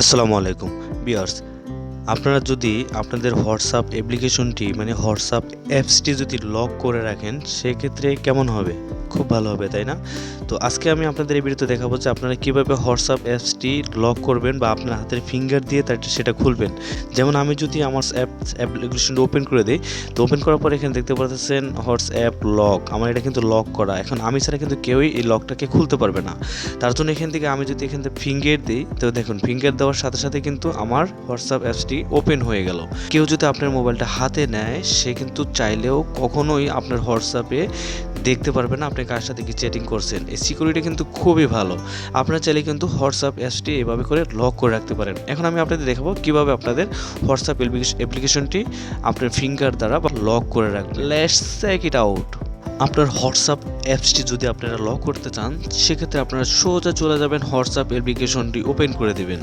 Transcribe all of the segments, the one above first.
আসসালামু আলাইকুম ভিউয়ার্স, আপনারা যদি আপনাদের হোয়াটসঅ্যাপ অ্যাপ্লিকেশনটি মানে হোয়াটসঅ্যাপ অ্যাপসটি যদি লক করে রাখেন সেক্ষেত্রে কেমন হবে? খুব ভালো হবে, তাই না? তো আজকে আমি আপনাদের এই ভিডিওতে দেখাবো যে আপনারা কীভাবে হোয়াটসঅ্যাপ অ্যাপসটি লক করবেন বা আপনার হাতের ফিঙ্গার দিয়ে সেটা খুলবেন। যেমন আমি যদি আমার অ্যাপ্লিকেশনটা ওপেন করে দিই, তো ওপেন করার পর এখানে দেখতে পাচ্ছেন হোয়াটসঅ্যাপ লক। আমার এটা কিন্তু লক করা, এখন আমি ছাড়া কিন্তু কেউই এই লকটাকে খুলতে পারবে না। তার জন্য এখান থেকে আমি যদি এখান থেকে ফিঙ্গার দিই, তো দেখুন ফিঙ্গার দেওয়ার সাথে সাথে কিন্তু আমার হোয়াটসঅ্যাপ অ্যাপসটি ওপেন হয়ে গেল। কেউ যদি আপনার মোবাইলটা হাতে নেয় সে কিন্তু চাইলেও কখনোই আপনার হোয়াটসঅ্যাপে দেখতে পারবে না আপনি কার সাথে কি চ্যাটিং করছেন। এই সিকিউরিটি কিন্তু খুবই ভালো। আপনারা চাইলে কিন্তু হোয়াটসঅ্যাপ অ্যাপসটি এভাবে করে লক করে রাখতে পারেন। এখন আমি আপনাদের দেখাবো কিভাবে আপনাদের হোয়াটসঅ্যাপ অ্যাপ্লিকেশনটি আপনার ফিঙ্গার দ্বারা লক করে রাখবেন। Let's check it out. আপনার হোয়াটসঅ্যাপ অ্যাপসটি যদি আপনারা লক করতে চান সেক্ষেত্রে আপনারা সোজা চলে যাবেন, হোয়াটসঅ্যাপ অ্যাপ্লিকেশনটি ওপেন করে দেবেন।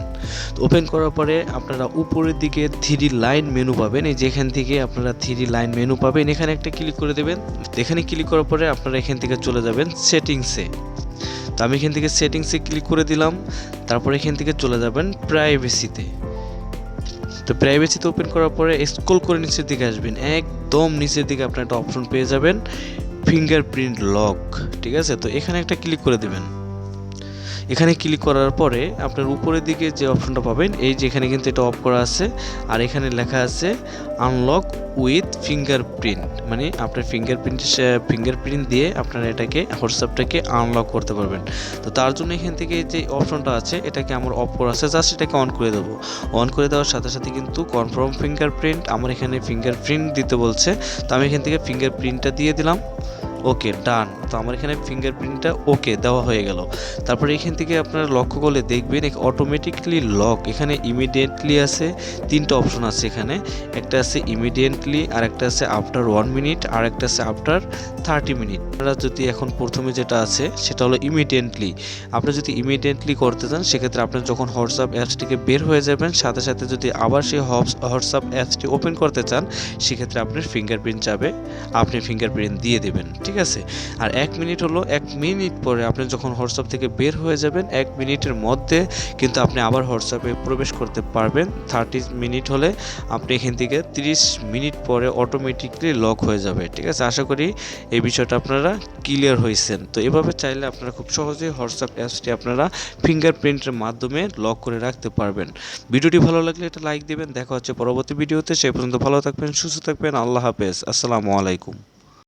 তো ওপেন করার পরে আপনারা উপরের দিকে 3D লাইন মেনু পাবেন। এই যেখান থেকে আপনারা 3D লাইন মেনু পাবেন, এখানে একটা ক্লিক করে দেবেন। এখানে ক্লিক করার পরে আপনারা এখান থেকে চলে যাবেন সেটিংসে। তো আমি এখান থেকে সেটিংসে ক্লিক করে দিলাম। তারপর এখান থেকে চলে যাবেন প্রাইভেসিতে। তো প্রাইভেসিতে ওপেন করার পরে স্ক্রল করে নিচের দিকে আসবেন, একদম নিচের দিকে আপনার একটা অপশন পেয়ে যাবেন ফিঙ্গারপ্রিন্ট লক। ঠিক আছে, তো এখানে একটা ক্লিক করে দেবেন। এখানে ক্লিক করার পরে আপনার উপরের দিকে যে অপশনটা পাবেন, এই যে এখানে কিন্তু এটা অফ করা আছে, আর এখানে লেখা আছে আনলক উইথ ফিঙ্গারপ্রিন্ট, মানে আপনার ফিঙ্গারপ্রিন্ট দিয়ে আপনারা এটাকে হোয়াটসঅ্যাপটাকে আনলক করতে পারবেন। তো তার জন্য এখান থেকে যে অপশনটা আছে এটাকে আমার অফ করা আছে, জাস্ট এটাকে অন করে দেবো। অন করে দেওয়ার সাথে সাথে কিন্তু কনফার্ম ফিঙ্গারপ্রিন্ট, আমার এখানে ফিঙ্গারপ্রিন্ট দিতে বলছে, তো আমি এখান থেকে ফিঙ্গারপ্রিন্টটা দিয়ে দিলাম। ওকে, ডান। তো আমার এখানে ফিঙ্গারপ্রিন্টটা ওকে দেওয়া হয়ে গেল। তারপরে এখান থেকে আপনারা লক্ষ্য করলে দেখবেন অটোমেটিকলি লক, এখানে ইমিডিয়েটলি আছে, তিনটা অপশন আছে এখানে। একটা আছে ইমিডিয়েটলি, আর একটা আছে আফটার 1 মিনিট, আর একটা আছে আফটার 30 মিনিট। আপনারা যদি এখন প্রথমে যেটা আছে সেটা হলো ইমিডিয়েটলি। আপনি যদি ইমিডিয়েটলি করতে চান সেক্ষেত্রে আপনার যখন হোয়াটসঅ্যাপ অ্যাপস থেকে বের হয়ে যাবেন সাথে সাথে যদি আবার সেই হোয়াটসঅ্যাপ অ্যাপসটি ওপেন করতে চান সেক্ষেত্রে আপনার ফিঙ্গারপ্রিন্ট যাবে, আপনি ফিঙ্গারপ্রিন্ট দিয়ে দেবেন। ঠিক আছে, আর 1 মিনিট হলো 1 মিনিট পরে আপনি যখন হোয়াটসঅ্যাপ থেকে বের হয়ে যাবেন 1 মিনিটের মধ্যে কিন্তু আপনি আবার হোয়াটসঅ্যাপে প্রবেশ করতে পারবেন। 30 মিনিট হলে আপনি এখান থেকে 30 মিনিট পরে অটোমেটিকলি লক হয়ে যাবে। ঠিক আছে, আশা করি এই বিষয়টা আপনারা ক্লিয়ার হয়েছেন। তো এভাবে চাইলে আপনারা খুব সহজেই হোয়াটসঅ্যাপ অ্যাপসটি আপনারা ফিঙ্গারপ্রিন্টের মাধ্যমে লক করে রাখতে পারবেন। ভিডিওটি ভালো লাগলে এটা লাইক দিবেন। দেখা হচ্ছে পরবর্তী ভিডিওতে, সেই পর্যন্ত ভালো থাকবেন, সুস্থ থাকবেন। আল্লাহ হাফেজ, আসসালামু আলাইকুম।